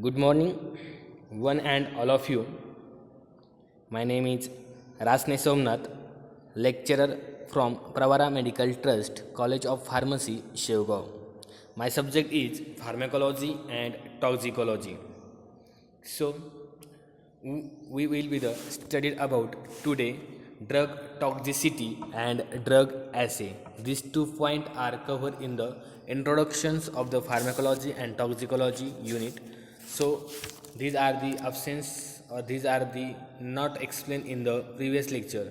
Good morning, one and all of you. My name is Rasne Somnath, lecturer from Pravara Medical Trust, College of Pharmacy, Shevgaon. My subject is pharmacology and toxicology. So, we will be the studied about today drug toxicity and drug assay. These 2 points are covered in the introductions of the pharmacology and toxicology unit. So these are the absence or these are the not explained in the previous lecture,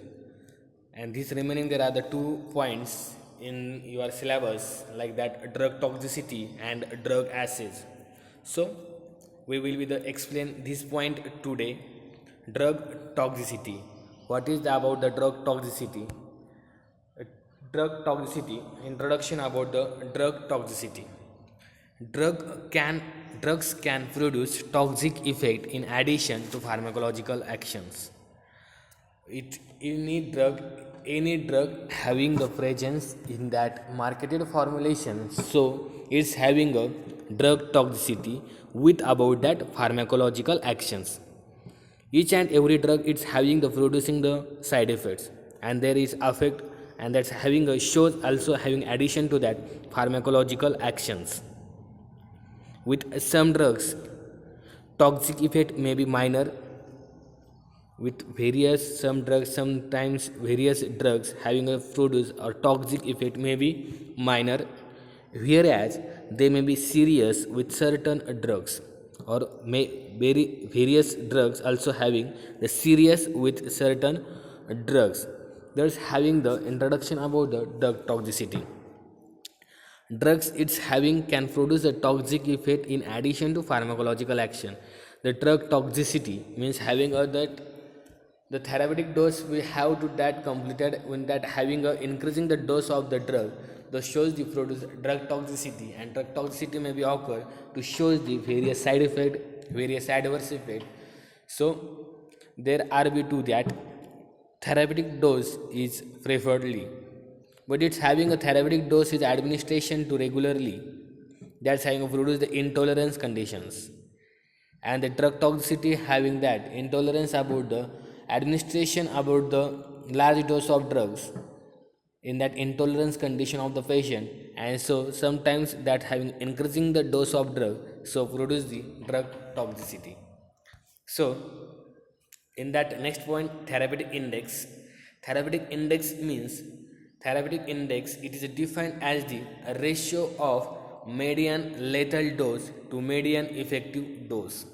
and these remaining there are the 2 points in your syllabus, like that drug toxicity and drug assays. So we will be the explain this point today. Drug toxicity. What is about the drug toxicity? Drug toxicity, introduction about the drug toxicity. Drugs can produce toxic effect in addition to pharmacological actions. Any drug having the presence in that marketed formulation, so it's having a drug toxicity with about that pharmacological actions. Each and every drug it's having the producing the side effects, and there is effect, and that's having a shows also having addition to that pharmacological actions. With some drugs toxic effect may be minor. With various some drugs, sometimes various drugs having a produce or toxic effect may be minor, whereas they may be serious with certain drugs, or may various drugs also having the serious with certain drugs. There's having the introduction about the drug toxicity. Drugs it's having can produce a toxic effect in addition to pharmacological action. The drug toxicity means having a that the therapeutic dose we have to that completed when that having a increasing the dose of the drug, the shows the produce drug toxicity, and drug toxicity may be occur to shows the various side effect, various adverse effect. So there are be to that therapeutic dose is preferredly, but it's having a therapeutic dose is administration to regularly, that's having produce the intolerance conditions. And the drug toxicity having that intolerance about the administration about the large dose of drugs in that intolerance condition of the patient, and so sometimes that having increasing the dose of drug, so produce the drug toxicity. So in that next point, therapeutic index means therapeutic index, it is defined as the ratio of median lethal dose to median effective dose.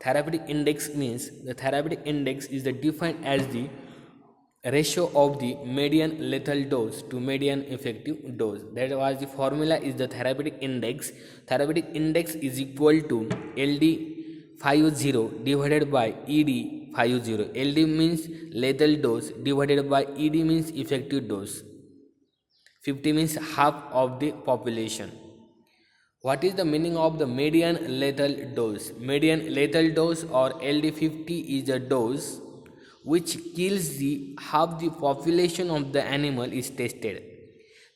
Therapeutic index means the therapeutic index is defined as the ratio of the median lethal dose to median effective dose. That was the formula is the therapeutic index. Therapeutic index is equal to LD50 divided by ED50. LD means lethal dose divided by ED means effective dose. 50 means half of the population. What is the meaning of the median lethal dose? Median lethal dose or LD50 is a dose which kills the half the population of the animal is tested.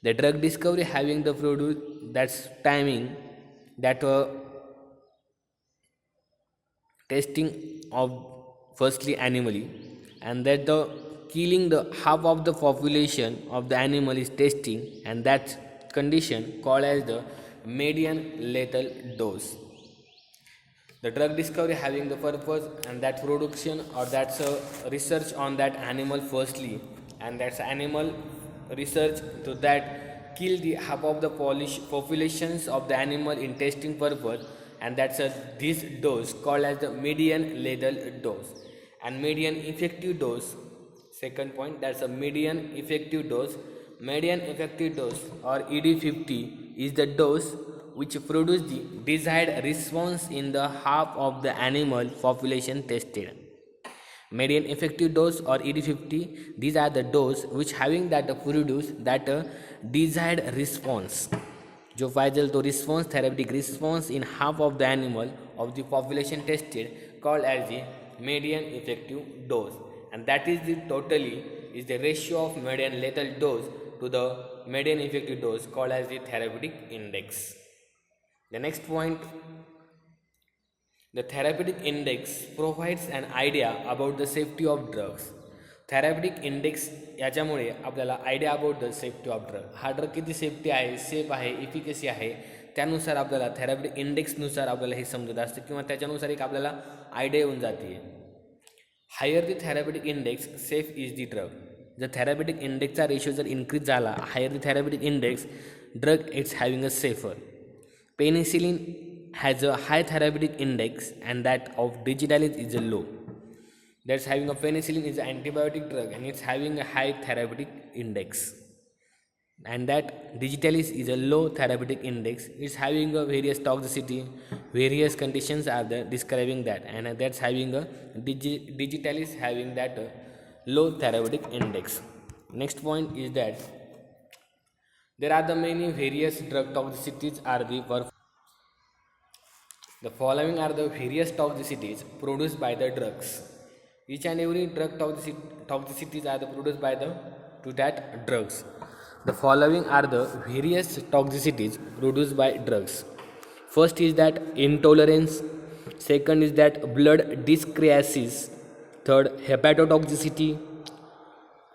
The drug discovery having the produce that's timing that testing of firstly animally, and that the killing the half of the population of the animal is testing, and that condition called as the median lethal dose. The drug discovery having the purpose, and that production or that's a research on that animal firstly, and that's animal research to that kill the half of the populations of the animal in testing purpose, and that's a this dose called as the median lethal dose. And median effective dose, second point, that's a median effective dose. Median effective dose or ED50 is the dose which produce the desired response in the half of the animal population tested. Median effective dose or ED50, these are the dose which having that produce that desired response, जो पाहिजे तो response, therapeutic response in half of the animal of the population tested, called as the median effective dose. And that is the totally is the ratio of median lethal dose to the median effective dose, called as the therapeutic index. The next point, The therapeutic index provides an idea about the safety of drugs. Therapeutic index याच्यामुळे आपल्याला idea about the safety of drug. हा drug किती safety आहे, safe आहे, efficacy आहे, त्यानुसार आपल्याला थेरॅपिटिक इंडेक्सनुसार आपल्याला हे समजत असतं किंवा त्याच्यानुसार एक आपल्याला आयडिया येऊन जाते. Higher the therapeutic index safe is the drug. जर थेरॅपिटिक इंडेक्सचा रेशो जर इन्क्रीज झाला, higher the therapeutic index, drug it's having a safer. Penicillin has a high therapeutic index and that of digitalis is a low. That's having a penicillin is an antibiotic drug and it's having a high therapeutic index, and that digitalis is a low therapeutic index. It's having a various toxicity, various conditions are there describing that, and that's having a digitalis having that low therapeutic index. Next point is that there are the many various drug toxicities are the The following are the various toxicities produced by the drugs. Each and every drug toxicities are produced by the drugs. The following are the various toxicities produced by drugs. First is that intolerance. Second is that blood dyscrasis. Third, hepatotoxicity.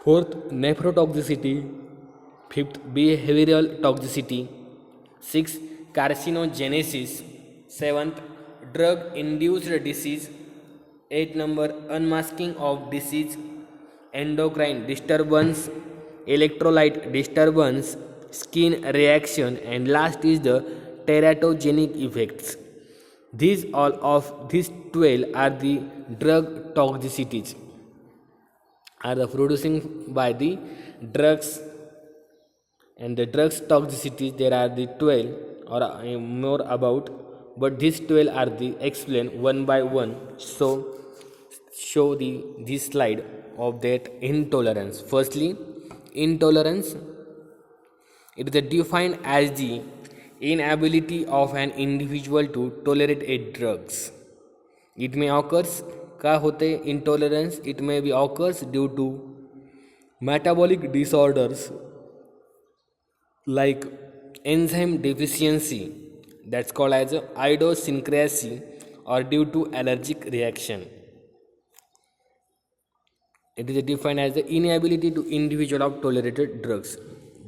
Fourth, nephrotoxicity. Fifth, behavioral toxicity. Sixth, carcinogenesis. Seventh, drug-induced disease. 8 number, unmasking of disease, endocrine disturbance, electrolyte disturbance, skin reaction, and last is the teratogenic effects. These all of these 12 are the drug toxicities are the producing by the drugs, and the drugs toxicities there are the 12 or more about, but these 12 are the explained one by one. So show this slide of that intolerance. Firstly, intolerance, it is defined as the inability of an individual to tolerate a drugs. It may occurs का होते intolerance, it may be occurs due to metabolic disorders like enzyme deficiency, that's called as idiosyncrasy, or due to allergic reaction. It is defined as the inability to individual of tolerated drugs.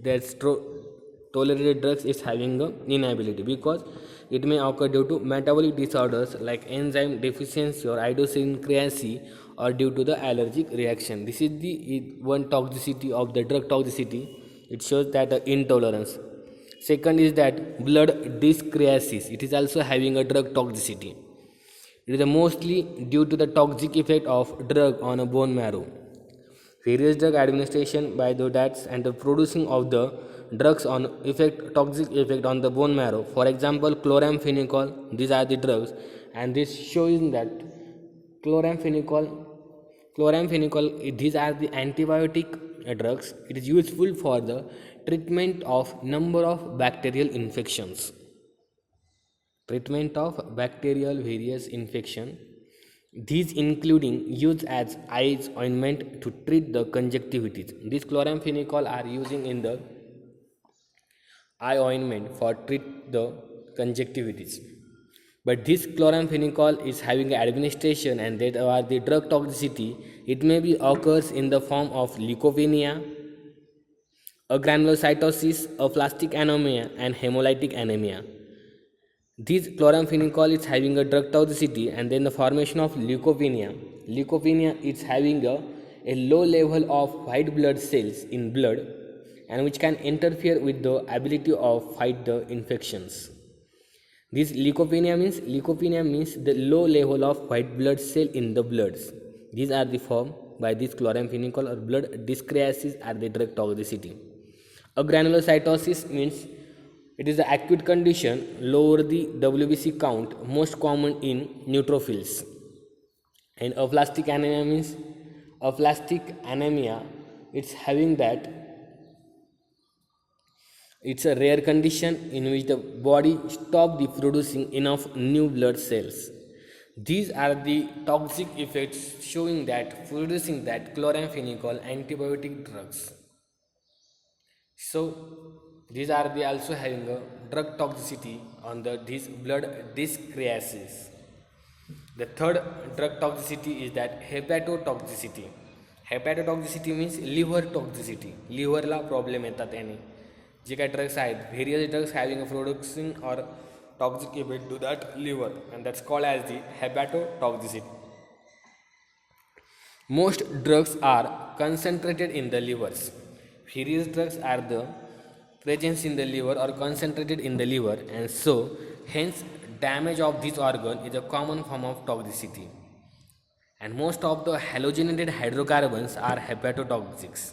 That's tolerated drugs is having a inability because it may occur due to metabolic disorders like enzyme deficiency or idiosyncrasy, or due to the allergic reaction. This is the one toxicity of the drug toxicity. It shows that the intolerance. Second is that blood dyscrasis. It is also having a drug toxicity. It is mostly due to the toxic effect of drug on a bone marrow. Various drug administration by the DATs and the producing of the drugs on toxic effect on the bone marrow. For example, chloramphenicol. These are the drugs, and this shows that chloramphenicol. These are the antibiotic drugs. It is useful for the treatment of number of bacterial infections. Treatment of bacterial various infection. These including use as eyes ointment to treat the conjunctivitis. This chloramphenicol are using in the eye ointment for treat the conjunctivitis. But this chloramphenicol is having administration, and that are the drug toxicity. It may be occurs in the form of leukopenia, agranulocytosis, aplastic anemia, and hemolytic anemia. This chloramphenicol is having a drug toxicity, and then the formation of leukopenia. Leukopenia is having a low level of white blood cells in blood, and which can interfere with the ability of fight the infections. This leukopenia means the low level of white blood cell in the bloods. These are the form by this chloramphenicol, or blood dyscrasis are the drug toxicity. Agranulocytosis means it is an acute condition, lower the WBC count, most common in neutrophils. And aplastic anemia, it's having that it's a rare condition in which the body stops the producing enough new blood cells. These are the toxic effects showing that producing that chloramphenicol antibiotic drugs. So these are the also having a drug toxicity on the this blood dyscrasis. The third drug toxicity is that hepatotoxicity. Hepatotoxicity means liver toxicity. लिव्हरला problem येतात याने. जे काही drugs आहेत, various drugs having a production और toxic effect to that liver and that's called as the hepatotoxicity. Most drugs are concentrated in the livers. Various drugs are the presence in the liver or concentrated in the liver, and so hence damage of this organ is a common form of toxicity. And most of the halogenated hydrocarbons are hepatotoxics.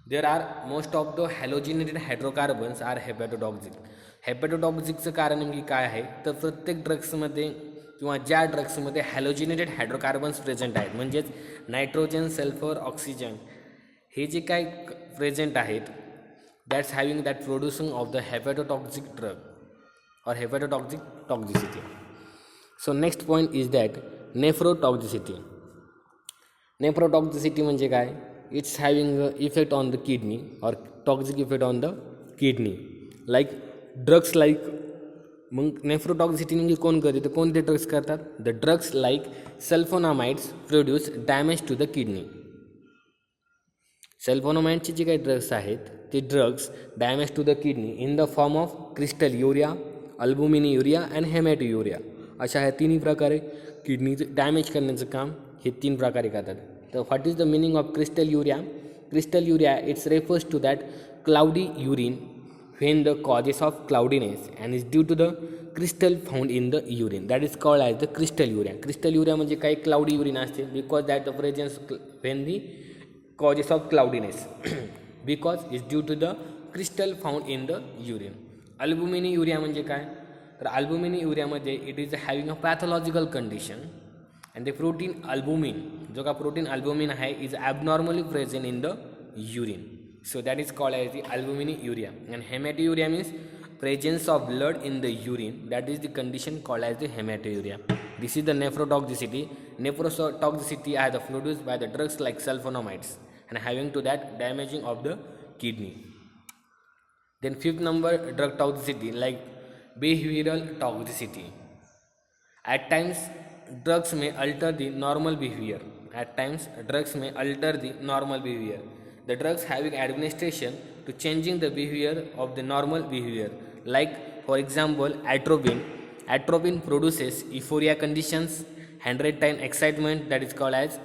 There are most of the halogenated hydrocarbons are hepatotoxic. हेपॅटोटॉक्सिकचं कारण नेमकी काय आहे तर प्रत्येक ड्रग्समध्ये किंवा ज्या ड्रग्समध्ये हॅलोजिनेटेड hydrocarbons present आहेत, म्हणजेच नायट्रोजन, सल्फर, ऑक्सिजन हे जे काय प्रेझेंट आहेत, that's having that producing of the hepatotoxic drug और hepatotoxic toxicity. So next point is that nephrotoxicity. Nephrotoxicity म्हणजे काय? It's having effect on the kidney और toxic effect on the kidney like drugs like. मग nephrotoxicity म्हणजे कोण करते तर कोणते ड्रग्स करतात? The drugs like sulphonamides produce damage to the kidney. सल्फोनामाइडचे जे काही ड्रग्स आहेत ते drugs damage to the kidney in the form of crystalluria, albuminuria and haematuria. अशा ह्या तिन्ही प्रकारे किडनीचं डॅमेज करण्याचं काम हे तीन प्रकारे करतात. तर what is the meaning of crystalluria? Crystalluria it's refers to that cloudy urine when the causes of cloudiness and is due to the crystal found in the urine, that is called as the crystal urea. crystal urea म्हणजे काही cloudy urine असते because that the presence when the causes of cloudiness because is due to the crystal found in the urine. Albuminuria म्हणजे काय तर अल्बुमिनी युरियामध्ये it is having a pathological condition and the protein albumin जो का protein albumin आहे is abnormally present in the urine. So that is called as the albumini urea. And hematuria means presence of blood in the urine. That is the condition called as the hematuria. This is the nephrotoxicity. Nephrotoxicity are produced by the drugs like sulfonamides and having to that damaging of the kidney. Then fifth number drug toxicity like behavioral toxicity. At times drugs may alter the normal behavior. At times drugs may alter the normal behavior. The drugs having administration to changing the behavior of the normal behavior, like for example atropine. Atropine produces euphoria conditions, 100 times excitement, that is called as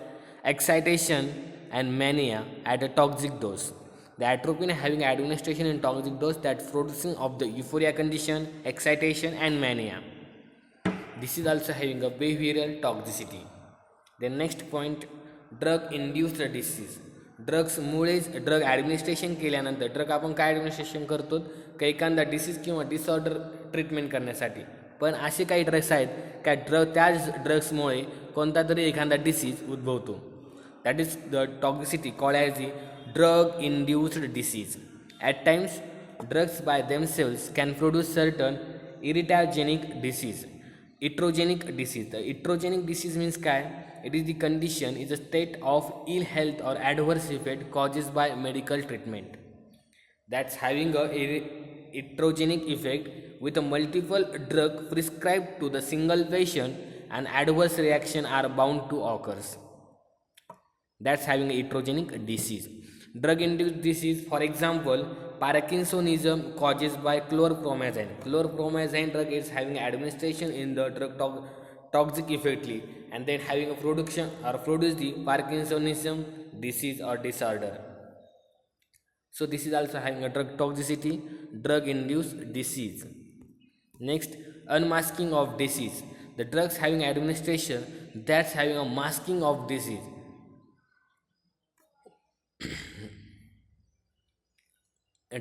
excitation, and mania at a toxic dose. The atropine having administration in toxic dose that producing of the euphoria condition, excitation and mania. This is also having a behavioral toxicity. The next point, drug induced disease. ड्रग्समुळेच drug administration केल्यानंतर drug आपण काय administration करतो काही एखादा disease किंवा disorder treatment करण्यासाठी, पण असे काही ड्रग्स आहेत काय त्याच ड्रग्समुळे कोणता तरी एखादा डिसीज उद्भवतो. That is the toxicity called as the drug induced disease. At times drugs by themselves can produce certain iatrogenic disease. Iatrogenic disease. The iatrogenic disease means काय? It is the condition is a state of ill health or adverse effect caused by medical treatment that's having a iatrogenic effect with a multiple drug prescribed to the single patient and adverse reaction are bound to occur. That's having a iatrogenic disease. Drug-induced disease, for example, Parkinsonism causes by chlorpromazine. Chlorpromazine drug is having administration in the drug toxic effectly and then having a production or produce the Parkinsonism disease or disorder. So this is also having a drug toxicity, drug induced disease. Next, unmasking of disease. The drugs having administration that's having a masking of disease.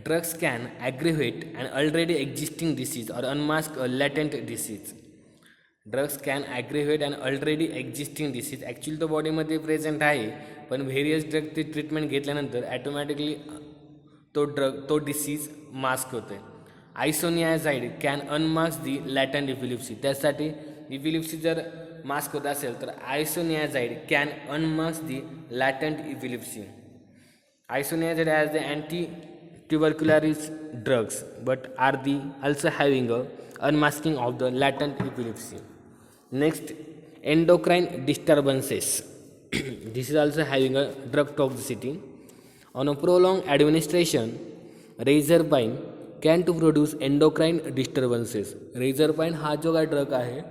Drugs can aggravate an already existing disease or unmask a latent disease. Drugs can aggravate and already existing disease. Actually तो बॉडीमध्ये present आहे, पण various drug ते treatment घेतल्यानंतर automatically तो disease mask होतो आहे. Isoniazid can unmask the latent epilepsy. त्यासाठी इपिलिप्सी जर मास्क होत असेल तर isoniazid can unmask the latent epilepsy. Isoniazid as the anti tuberculosis drugs but are the also having a unmasking of the latent epilepsy. Next, endocrine disturbances. This is also having a drug toxicity. On a prolonged administration, razorpine can to produce endocrine disturbances. Razorpine हा जो काय drug आहे,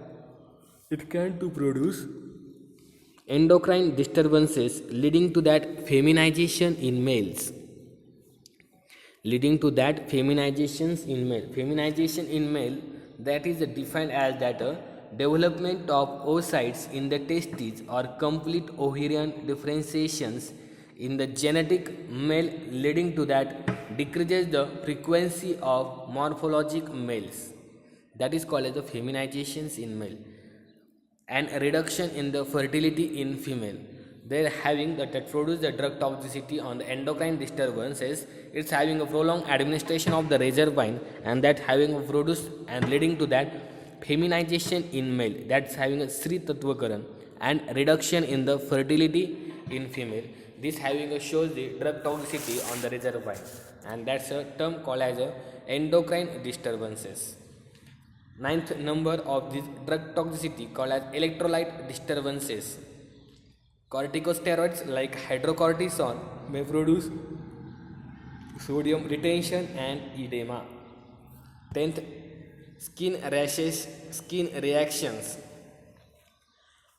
it can to produce endocrine disturbances leading to that feminization in males. Leading to that feminization in male, that is defined as that development of oocytes in the testes or complete ovarian differentiations in the genetic male, leading to that decreases the frequency of morphologic males. That is called as the feminizations in male, and a reduction in the fertility in female. They are having that produce the drug toxicity on the endocrine disturbances. It's having a prolonged administration of the razorpine, and that having a produce and leading to that feminization in male. That's having a Sri Tattvakaran, and reduction in the fertility in female. This having a shows the drug toxicity on the razorpine, and that's a term called as a endocrine disturbances. Ninth number of this drug toxicity called as electrolyte disturbances. Corticosteroids like hydrocortisone may produce sodium retention and edema. 10th, skin rashes, skin reactions.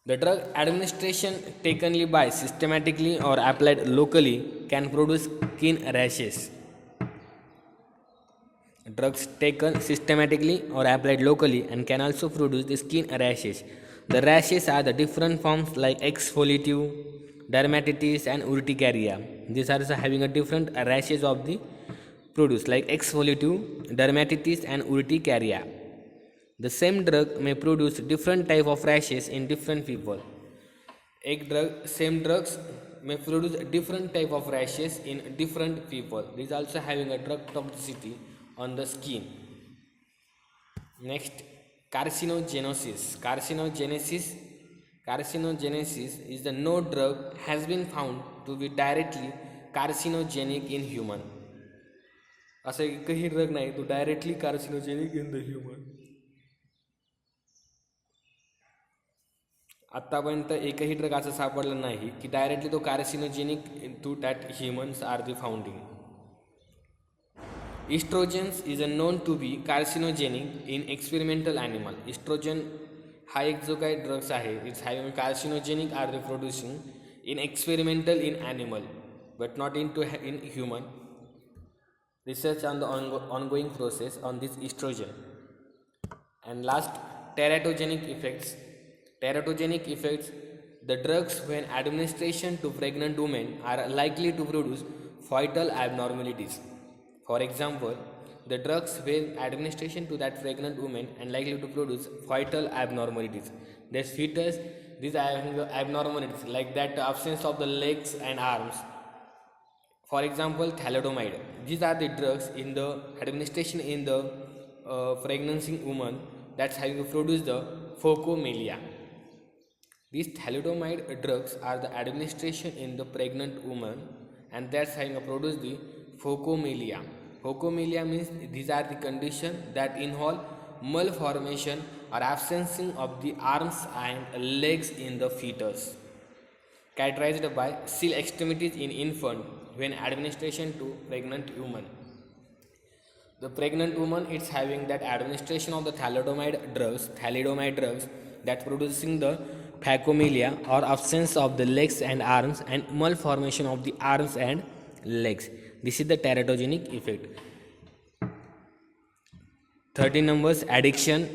The drug administration taken by systematically or applied locally can produce skin rashes. Drugs taken systematically or applied locally and can also produce the skin rashes. The rashes are the different forms like exfoliative, dermatitis and urticaria. These are also having a different rashes of the produce like exfoliative, dermatitis and urticaria. The same drug may produce different type of rashes in different people. Same drugs may produce different type of rashes in different people. These also having a drug toxicity on the skin. Next, carcinogenesis. Carcinogenesis is the no drug has been found to be directly carcinogenic in human. असं एकही drug नाही तो directly carcinogenic in the human. आत्तापर्यंत एकही drug असं सापडलं नाही की डायरेक्टली तो carcinogenic to that humans are the founding. Estrogens is known to be carcinogenic in experimental animal. Estrogen हा एक जो काही ड्रग्स आहे, it's having carcinogenic or reproducing in experimental in animal but not in human. Research on the ongoing process on this estrogen. And last, teratogenic effects. Teratogenic effects, the drugs when administration to pregnant women are likely to produce fetal abnormalities. For example, the drugs when administration to that pregnant woman and likely to produce fetal abnormalities. This fetus, these abnormalities like that absence of the legs and arms. For example, thalidomide. These are the drugs in the administration in the pregnancy woman that's having produced the phocomelia. These thalidomide drugs are the administration in the pregnant woman and that's having produced the phocomelia. Phocomelia means these are the conditions that involve malformation or absence of the arms and legs in the fetus, characterized by seal extremities in infant when administration to pregnant woman. The pregnant woman is having that administration of the thalidomide drugs that producing the phacomelia or absence of the legs and arms and malformation of the arms and legs. This is the teratogenic effect. 13 numbers, addiction.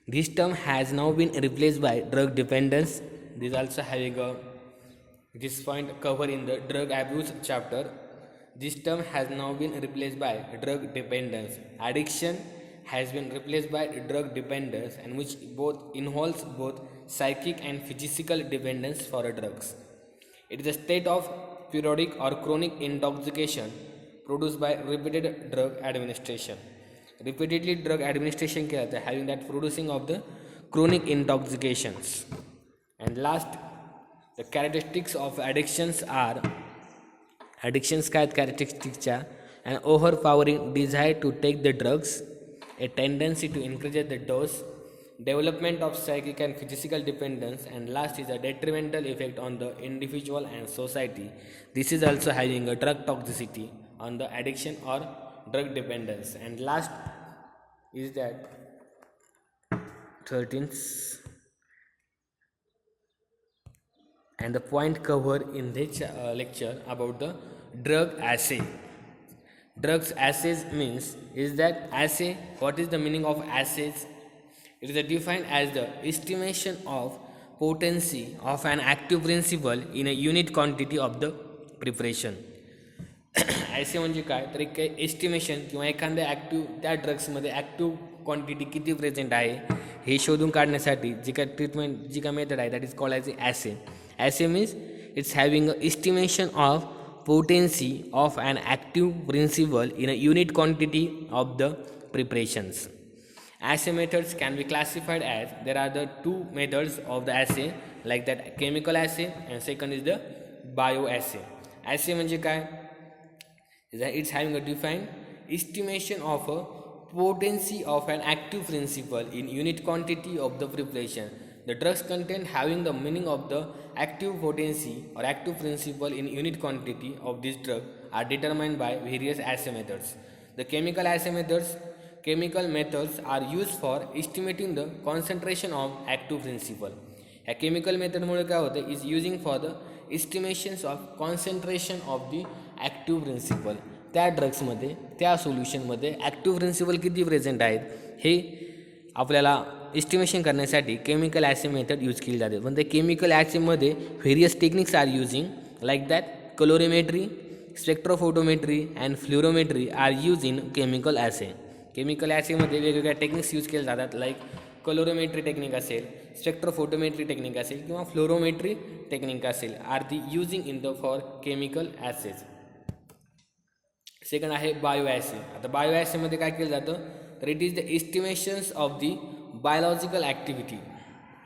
This term has now been replaced by drug dependence. This also having a this point covered in the drug abuse chapter. This term has now been replaced by drug dependence. Addiction has been replaced by drug dependence, and which both involves both psychic and physical dependence for drugs. It is a state of periodic or chronic intoxication produced by repeated drug administration. Repeatedly drug administration केलं having that producing of the chronic intoxications. And last, the characteristics of addictions are characteristics an overpowering desire to take the drugs, a tendency to increase the dose, development of psychic and physical dependence, and last is a detrimental effect on the individual and society. This is also having a drug toxicity on the addiction or drug dependence. And last is that 13th and the point covered in this lecture about the drug assay. Drugs assays means is that assay. What is the meaning of assays? It is defined as the estimation of potency of an active principle in a unit quantity of the preparation. ऐसे म्हणजे काय तर एक estimation किंवा एखाद्या active त्या ड्रग्समध्ये active quantity किती present आहे हे शोधून काढण्यासाठी जी काय ट्रीटमेंट जी काय मेथड आहे that is called as assay. Assay means it's having a estimation of potency of an active principle in a unit quantity of the preparations. Assay methods can be classified as there are the two methods of the assay like that chemical assay and second is the bioassay. Assay म्हणजे काय? It's having a defined estimation of a potency of an active principle in unit quantity of the preparation. The drugs content having the meaning of the active potency or active principle in unit quantity of this drug are determined by various assay methods. The chemical assay methods, chemical methods are used for estimating the concentration of active principle. या chemical method मुळे काय होतं is using for the estimations of concentration of the active principle. त्या ड्रग्समध्ये त्या सोल्युशनमध्ये active principal किती present आहेत हे आपल्याला estimation करण्यासाठी chemical assay method use केली जाते. पण ते केमिकल ॲसेमध्ये various techniques are using like that colorimetry, spectrophotometry and fluorometry are use in chemical assay. Chemical ॲसेमध्ये वेगवेगळ्या टेक्निक्स यूज केले जातात लाईक कलोरोमेट्री टेक्निक असेल, स्पेक्ट्रोफोटोमेट्री टेक्निक असेल किंवा फ्लोरोमेट्री टेक्निक असेल are the using in the for chemical assays. Second आहे bioassay. आता बायो ॲसेमध्ये काय केलं जातं तर it is the estimations of the biological activity,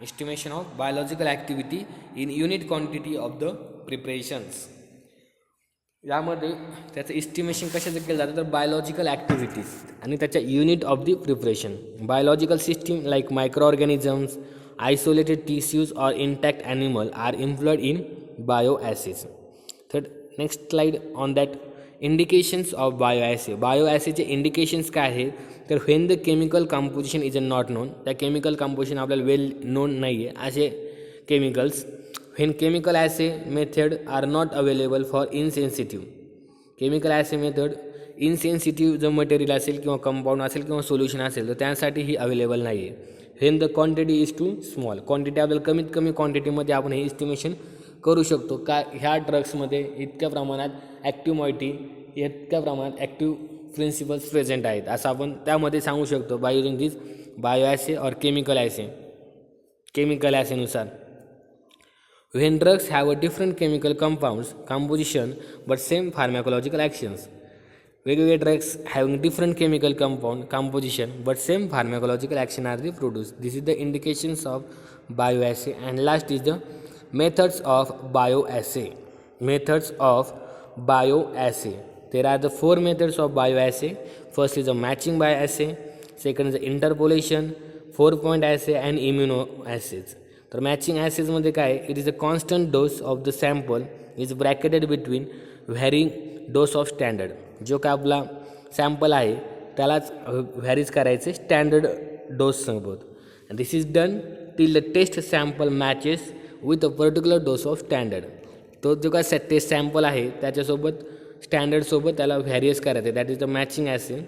estimation of biological activity in unit quantity of the preparations. यामध्ये त्याचं एस्टिमेशन कशाचं केलं जातं तर बायोलॉजिकल ॲक्टिव्हिटीज आणि त्याच्या unit of the preparation. Biological system like microorganisms, isolated tissues और intact animal are employed in bioassays. Third next slide on that indications of bioassay. बायो ॲसेचे इंडिकेशन्स काय आहेत तर when the chemical composition is not known, त्या chemical composition आपल्याला well known नाही आहे असे chemicals. When chemical assay method are not available for insensitive. Chemical assay method insensitive जर मटेरियल असेल किंवा कंपाऊंड असेल किंवा सोल्युशन असेल तर त्यासाठी ही अवेलेबल नाही आहे. When the quantity is too small, quantity आपल्याला कमीत कमी क्वांटिटीमध्ये आपण हे एस्टिमेशन करू शकतो का ह्या ड्रग्समध्ये इतक्या प्रमाणात ॲक्टिव्ह मॉइटी, इतक्या प्रमाणात ॲक्टिव्ह प्रिन्सिपल्स प्रेझेंट आहेत असं आपण त्यामध्ये सांगू शकतो by using this bioassay और केमिकल ॲसे. केमिकल ॲसेनुसार when drugs have a different chemical compounds composition but same pharmacological actions. वेगवेगळे drugs having different chemical compound composition but same pharmacological action are the produce. This is the indications of bioassay. And last is the methods of bioassay. Methods of bioassay. There are the four methods of bioassay. First is the matching bioassay, second is the interpolation, 4-point assay and immunoassays. तर matching ॲसेजमध्ये काय it is a constant dose of the sample is bracketed between varying dose of standard. जो काय आपला sample आहे त्यालाच varies करायचे standard डोससोबत. And this is done till the test sample matches with a particular dose of standard. तो जो काय टेस्ट सॅम्पल आहे त्याच्यासोबत स्टँडर्डसोबत त्याला व्हॅरियस करायचं that is the matching assay.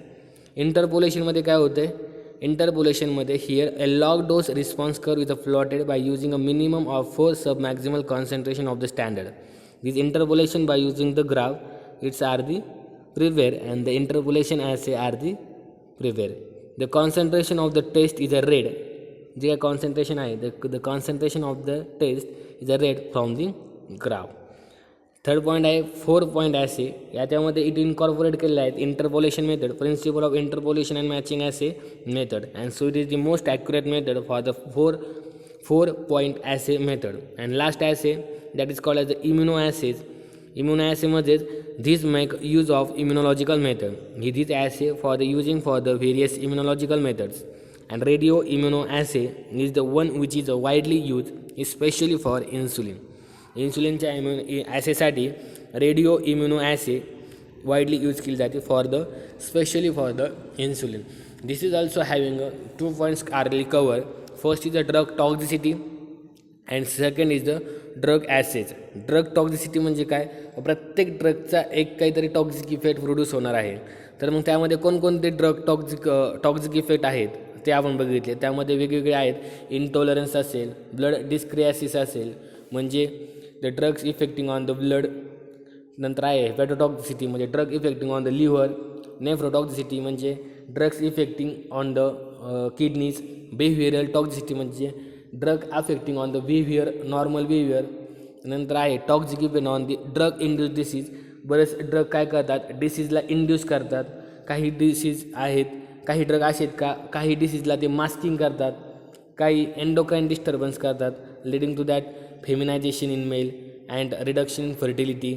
इंटरपोलेशनमध्ये काय होतं आहे इंटरपोलेशनमध्ये here a log dose response curve with a plotted by using a minimum of 4 sub maximal concentration of the standard. This interpolation by using the graph it's are the prepare and the interpolation assay are the prepare. The concentration of the test is a read. जे काय concentration आहे the concentration of the test is a read from the graph. Third point आहे 4-point assay. याच्यामध्ये it incorporate केलेलं आहे interpolation method, principle of interpolation and matching assay method and so it is the most accurate method for the 4-point assay method. And last assay that is called as the immunoassays. इम्युनो ॲसेमध्येच this make use of immunological method. ही this assay for the using for the various immunological methods and radio immunoassay is the one which is widely used especially for insulin. इन्सुलिनच्या ॲसेसाठी radio immunoassay widely used केली जाते for the specially for the insulin. This is also having 2 points are covered. First is the drug toxicity and second is the drug assays. Drug toxicity म्हणजे काय, प्रत्येक ड्रगचा एक काहीतरी toxic effect produce होणार आहे. तर मग त्यामध्ये कोणकोणते ड्रग टॉक्सिक इफेक्ट आहेत ते आपण बघितले. त्यामध्ये वेगवेगळे आहेत. इंटॉलरन्स असेल, ब्लड डिस्क्रियासिस असेल म्हणजे the drugs effecting on the blood. नंतर आहे हेपॅटोटॉक्सिसिटी म्हणजे drug effecting on the liver. Nephrotoxicity म्हणजे drugs effecting on the kidneys. Behavioural toxicity म्हणजे drug affecting on the behaviour, normal behaviour. नंतर आहे toxic effect on the drug induce disease. बरेच drug काय करतात, डिसीजला इंड्यूस करतात. काही डिसीज आहेत, काही ड्रग असे आहेत का काही डिसीजला ते मास्किंग करतात, काही एंडोक्राइन डिस्टर्बन्स करतात leading to that feminization in male and reduction in fertility.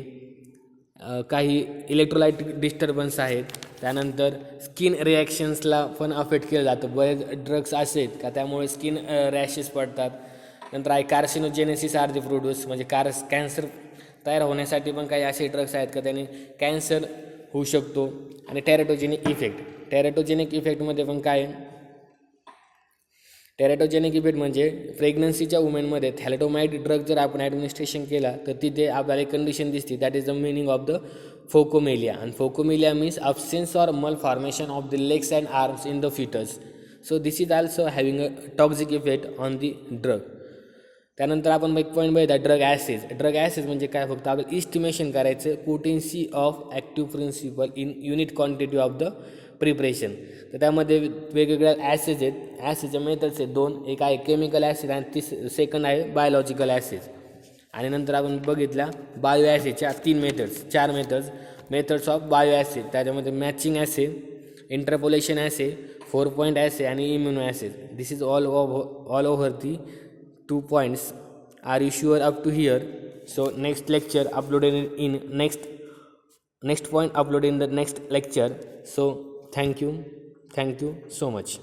काही इलेक्ट्रोलाइट डिस्टर्बन्स आहेत. त्यानंतर स्किन रिॲक्शन्सला पण अफेक्ट केलं जातं. बरेच ड्रग्स असे आहेत का त्यामुळे स्किन रॅशेस पडतात. नंतर आहे कार्सिनोजेनेसिस आर द प्रोड्यूस म्हणजे कॅन्सर तयार होण्यासाठी पण काही असे ड्रग्स आहेत का त्याने कॅन्सर होऊ शकतो. आणि टेराटोजेनिक इफेक्ट. टेराटोजेनिक इफेक्टमध्ये पण काय, टेराटोजेनिक इफेक्ट म्हणजे प्रेग्नन्सीच्या वुमेनमध्ये थॅलेटोमाइड ड्रग जर आपण ॲडमिनिस्ट्रेशन केला तर तिथे आपल्याला एक कंडिशन दिसते. That is the meaning of the phocomelia. आणि phocomelia means absence or malformation of the legs and arms in the foetus. So this is also having a toxic effect on the drug. त्यानंतर आपण एक point बघितला drug assess. Drug assess म्हणजे काय, फक्त आपल्याला estimation करायचं potency of active principle in unit quantity of the preparation. तर त्यामध्ये वेगवेगळ्या ॲसेज आहेत. ॲसेजच्या मेथड्स आहेत 2. एक आहे केमिकल ॲसेज आणि सेकंड आहे बायोलॉजिकल ॲसेज. आणि नंतर आपण बघितल्या बायो ॲसेजच्या 3 methods 4 methods of bioassays. त्याच्यामध्ये matching assay, interpolation assay, 4 point assay आणि immunoassays. This is all over the 2 points. Are you sure up to here? So next lecture uploaded in next point uploaded in the next lecture. So thank you so much.